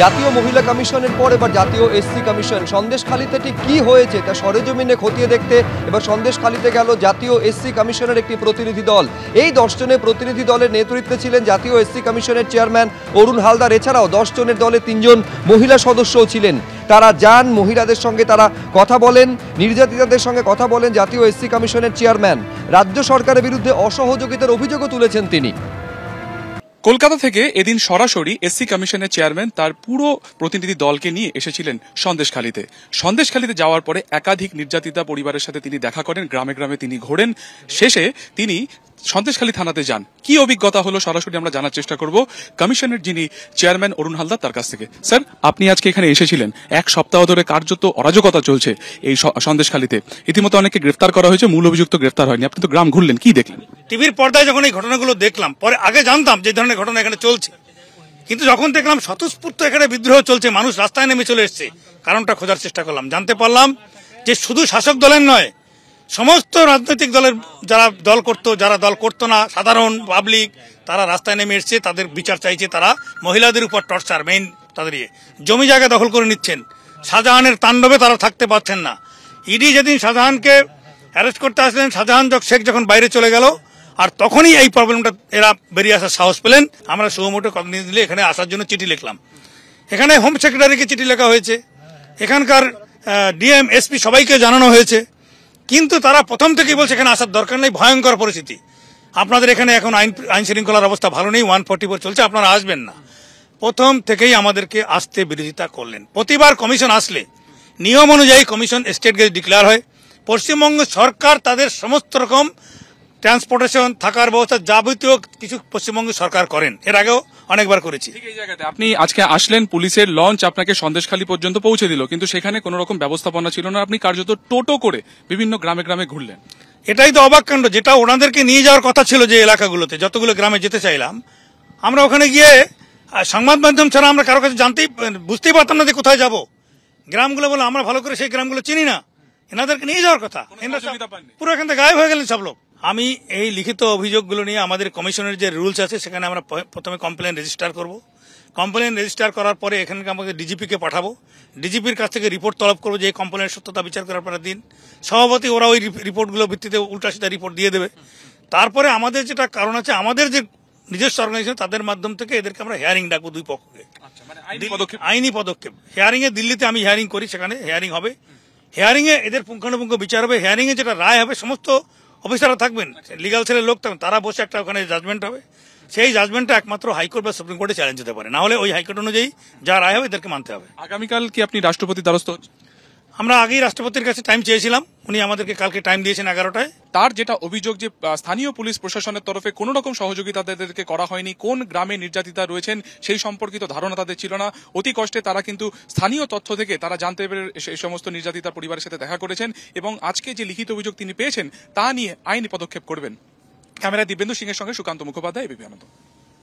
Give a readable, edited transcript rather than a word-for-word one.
জাতীয় মহিলা কমিশনের পর এবার জাতীয় এসসি কমিশন। সন্দেশখালীতে ঠিক কি হয়েছে তা সরেজমিনে খতিয়ে দেখতে এবার সন্দেশখালীতে গেল জাতীয় এসসি কমিশনের একটি প্রতিনিধি দল। এই 10 জনের প্রতিনিধি দলের নেতৃত্বে ছিলেন জাতীয় এসসি কমিশনের চেয়ারম্যান অরুণ হালদার। এছাড়াও 10 জনের দলে 3 জন মহিলা সদস্যও ছিলেন। তারা যান, মহিলাদের সঙ্গে তারা কথা বলেন, নির্যাতিতাদের সঙ্গে কথা বলেন। জাতীয় এসসি কমিশনের চেয়ারম্যান রাজ্য সরকারের বিরুদ্ধে অসহযোগিতার অভিযোগও তুলেছেন তিনি। কলকাতা থেকে এদিন সরাসরি এসসি কমিশনের চেয়ারম্যান তার পুরো প্রতিনিধি দলকে নিয়ে এসেছিলেন সন্দেশখালীতে। সন্দেশখালীতে যাওয়ার পরে একাধিক নির্যাতিতা পরিবারের সাথে তিনি দেখা করেন, গ্রামে গ্রামে তিনি ঘোরেন। শেষে তিনি সন্দেশখালী থানাতে যান। কি অভিজ্ঞতা হলো সরাসরি আমরা জানার চেষ্টা করব কমিশনের যিনি চেয়ারম্যান অরুণ হালদার তার কাছ থেকে। স্যার, আপনি আজকে এখানে এসেছিলেন, এক সপ্তাহ ধরে কার্যত অরাজকতা চলছে এই সন্দেশখালীতে। ইতিমধ্যে অনেকে গ্রেফতার করা হয়েছে, মূল অভিযুক্ত গ্রেফতার হয়নি। আপনি তো গ্রাম ঘুরলেন, কি দেখলেন? টিভির পর্দায় যখন এই ঘটনাগুলো দেখলাম, পরে আগে জানতাম যে ধরনের ঘটনা এখানে চলছে, কিন্তু যখন দেখলাম স্বতঃস্ফূর্ত এখানে বিদ্রোহ চলছে, মানুষ রাস্তায় নেমে চলে এসছে, কারণটা খোঁজার চেষ্টা করলাম। জানতে পারলাম যে শুধু শাসক দলের নয়, সমস্ত রাজনৈতিক দলের যারা দল করতো না, সাধারণ পাবলিক, তারা রাস্তায় নেমে এসছে, তাদের বিচার চাইছে। তারা মহিলাদের উপর টর্চার, মেইন তাদের জমি জায়গা দখল করে নিচ্ছেন। শাহজাহানের তাণ্ডবে তারা থাকতে পারছেন না। ইডি যেদিন শাহজাহানকে অ্যারেস্ট করতে আসলেন, শাহজাহান শেখ যখন বাইরে চলে গেল, আর তখনই এই প্রবলেমটা এরা বেরিয়ে আসার সাহস পেলেন। আমরা সুমোটো কমিটি দিলে এখানে আসার জন্য চিঠি লিখলাম। এখানে হোম সেক্রেটারিকে চিঠি লেখা হয়েছে, এখানকার ডিএম এসপি সবাইকে জানানো হয়েছে, কিন্তু তারা প্রথম থেকেই বলছে এখানে আসার দরকার নেই, ভয়ঙ্কর পরিস্থিতি, আপনাদের এখানে এখন আইন শৃঙ্খলার অবস্থা ভালো নেই, 144 চলছে, আপনারা আসবেন না। প্রথম থেকেই আমাদেরকে আসতে বিরোধিতা করলেন। প্রতিবার কমিশন আসলে নিয়ম অনুযায়ী কমিশন স্টেট গেজেট ডিক্লেয়ার হয়। পশ্চিমবঙ্গ সরকার তাদের সমস্ত রকম ট্রান্সপোর্টেশন, থাকার ব্যবস্থা, যাবতীয় কিছু পশ্চিমবঙ্গ সরকার করেন, এর আগেও অনেকবার করেছি। এই জায়গাতে আপনি আজকে আসলেন, পুলিশের লঞ্চ আপনাকে সন্দেশখালী পর্যন্ত পৌঁছে দিল, কিন্তু সেখানে কোনো রকম ব্যবস্থাপনা ছিল না। আপনি কার্যত টোটো করে বিভিন্ন গ্রামে গ্রামে ঘুরলেন। এটাই তো অবাক কাণ্ড। যেটা ওনাদেরকে নিয়ে যাওয়ার কথা ছিল, যে এলাকাগুলোতে যতগুলো গ্রামে যেতে চাইলাম, আমরা ওখানে গিয়ে সংবাদ মাধ্যম ছাড়া আমরা কারো কাছে বুঝতেই পারতাম না যে কোথায় যাব। গ্রামগুলো বলে আমরা ভালো করে সেই গ্রামগুলো চিনি না, এনাদেরকে নিয়ে যাওয়ার কথা, পুরো এখান থেকে গায়েব হয়ে গেলেন সব লোক। আমি এই লিখিত অভিযোগগুলো নিয়ে আমাদের কমিশনের যে রুলস আছে, সেখানে আমরা প্রথমে কমপ্লেন রেজিস্টার করব। কমপ্লেন রেজিস্টার করার পরে এখানকে আমাদের ডিজিপিকে পাঠাবো। ডিজিপির কাছ থেকে রিপোর্ট তলব করবো যে এই কমপ্লেনের সত্যতা বিচার করার পরে দিন। সভাপতি ওরা ওই রিপোর্টগুলোর ভিত্তিতে উল্টা সিধা রিপোর্ট দিয়ে দেবে। তারপরে আমাদের যেটা কারণ আছে, আমাদের যে নিজস্ব অর্গানাইজেশন, তাদের মাধ্যম থেকে এদেরকে আমরা হিয়ারিং ডাকবো, দুই পক্ষকে, আইনি পদক্ষেপ। হিয়ারিং এ দিল্লিতে আমি হিয়ারিং করি, সেখানে হিয়ারিং হবে। হিয়ারিং এ এদের পুঙ্খানুপুঙ্খ বিচার হবে। হিয়ারিং এ যেটা রায় হবে, সমস্ত অফিসাররা থাকবেন, লিগাল সেলের লোক থাকবেন, তারা বসে একটা ওখানে জাজমেন্ট হবে। সেই জাজমেন্টটা একমাত্র হাইকোর্ট বা সুপ্রিম কোর্টে চ্যালেঞ্জ হতে পারে, না হলে ওই হাইকোর্ট অনুযায়ী যা রায় হবে এদেরকে মানতে হবে। আগামীকাল কি আপনি রাষ্ট্রপতির দ্বারস্থ হচ্ছেন? আমরা আগেই রাষ্ট্রপতির কাছে টাইম চেয়েছিলাম, উনি আমাদেরকে কালকে টাইম দিয়েছেন 11টায়। তার যেটা অভিযোগ যে স্থানীয় পুলিশ প্রশাসনের তরফে কোনো রকম সহযোগিতা তাদেরকে করা হয়নি, কোন গ্রামে নির্যাতিতা রয়েছেন সেই সম্পর্কিত ধারণা তাদের ছিল না। অতি কষ্টে তারা কিন্তু স্থানীয় তথ্য থেকে তারা জানতে পেরে সেই সমস্ত নির্যাতিতা পরিবারের সাথে দেখা করেছেন, এবং আজকে যে লিখিত অভিযোগ তিনি পেয়েছেন তা নিয়ে আইনি পদক্ষেপ করবেন। ক্যামেরা দিব্যেন্দু সিংহের সঙ্গে সুকান্ত মুখোপাধ্যায়, এবিপি আনন্দ।